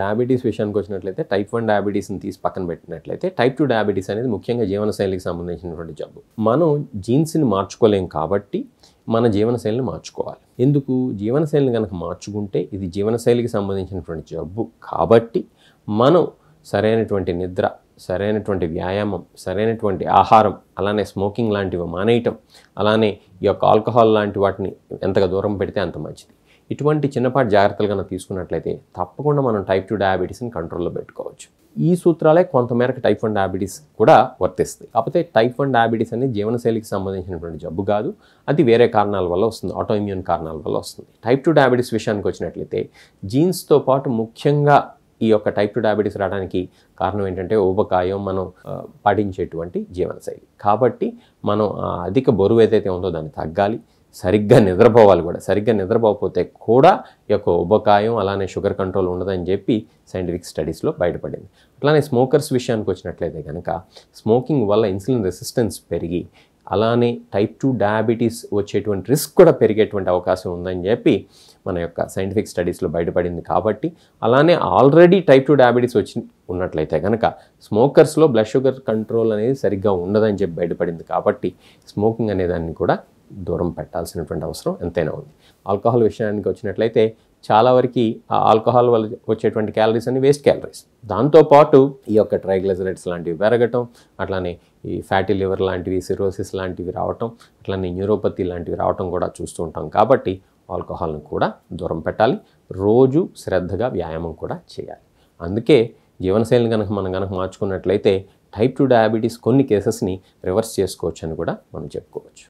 Diabetes విషయానికి వచ్చినట్లయితే type 1 డయాబెటీస్ని తీసి పక్కన పెట్టినట్లయితే టైప్ 2 డయాబెటీస్ అనేది ముఖ్యంగా జీవనశైలికి సంబంధించినటువంటి జబ్బు. మనం జీన్స్ని మార్చుకోలేం కాబట్టి మన జీవనశైలిని మార్చుకోవాలి. ఎందుకు? జీవనశైలిని కనుక మార్చుకుంటే ఇది జీవనశైలికి సంబంధించినటువంటి జబ్బు కాబట్టి మనం సరైనటువంటి నిద్ర, సరైనటువంటి వ్యాయామం, సరైనటువంటి ఆహారం, అలానే స్మోకింగ్ లాంటివి మానేయటం, అలానే ఈ యొక్క ఆల్కహాల్ లాంటి వాటిని ఎంతగా దూరం పెడితే అంత మంచిది. ఇటువంటి చిన్నపాటి జాగ్రత్తలు కనుక తీసుకున్నట్లయితే తప్పకుండా మనం టైప్ 2 డయాబెటీస్ని కంట్రోల్లో పెట్టుకోవచ్చు. ఈ సూత్రాలే కొంతమేరకు టైప్ 1 డయాబెటీస్ కూడా వర్తిస్తాయి. కాకపోతే టైప్ 1 డయాబెటీస్ అనేది జీవనశైలికి సంబంధించినటువంటి జబ్బు కాదు, అది వేరే కారణాల వల్ల వస్తుంది, ఆటోఇమ్యూన్ కారణాల వల్ల వస్తుంది. టైప్ 2 డయాబెటీస్ విషయానికి వచ్చినట్లయితే జీన్స్తో పాటు ముఖ్యంగా ఈ యొక్క టైప్ 2 డయాబెటీస్ రావడానికి కారణం ఏంటంటే ఊబకాయం, మనం పాటించేటువంటి జీవనశైలి. కాబట్టి మనం అధిక బరువు ఏదైతే ఉందో దాన్ని తగ్గాలి, సరిగ్గా నిద్రపోవాలి కూడా. సరిగ్గా నిద్రపోకపోతే కూడా ఈ యొక్క ఉబకాయం, అలానే షుగర్ కంట్రోల్ ఉండదని చెప్పి సైంటిఫిక్ స్టడీస్లో బయటపడింది. అట్లానే స్మోకర్స్ విషయానికి వచ్చినట్లయితే కనుక స్మోకింగ్ వల్ల ఇన్సులిన్ రెసిస్టెన్స్ పెరిగి అలానే టైప్ 2 డయాబెటీస్ వచ్చేటువంటి రిస్క్ కూడా పెరిగేటువంటి అవకాశం ఉందని చెప్పి మన యొక్క సైంటిఫిక్ స్టడీస్లో బయటపడింది. కాబట్టి అలానే ఆల్రెడీ టైప్ 2 డయాబెటీస్ ఉన్నట్లయితే కనుక స్మోకర్స్లో బ్లడ్ షుగర్ కంట్రోల్ అనేది సరిగ్గా ఉండదని చెప్పి బయటపడింది. కాబట్టి స్మోకింగ్ అనే దాన్ని కూడా దూరం పెట్టాల్సినటువంటి అవసరం ఎంతైనా ఉంది. ఆల్కహాల్ విషయానికి వచ్చినట్లయితే చాలా వరకు ఆ ఆల్కహాల్ వల్ల వచ్చేటువంటి క్యాలరీస్ అన్ని వేస్ట్ క్యాలరీస్. దాంతోపాటు ఈ యొక్క ట్రైగ్లిజరైడ్స్ లాంటివి పెరగటం, అట్లానే ఈ ఫ్యాటీ లివర్ లాంటివి, సిరోసిస్ లాంటివి రావటం, అట్లానే న్యూరోపతి లాంటివి రావటం కూడా చూస్తూ ఉంటాం. కాబట్టి ఆల్కహాల్ని కూడా దూరం పెట్టాలి. రోజు శ్రద్ధగా వ్యాయామం కూడా చేయాలి. అందుకే జీవనశైలిని మనం మార్చుకున్నట్లయితే టైప్ 2 డయాబెటీస్ కొన్ని కేసెస్ని రివర్స్ చేసుకోవచ్చు అని కూడా మనం చెప్పుకోవచ్చు.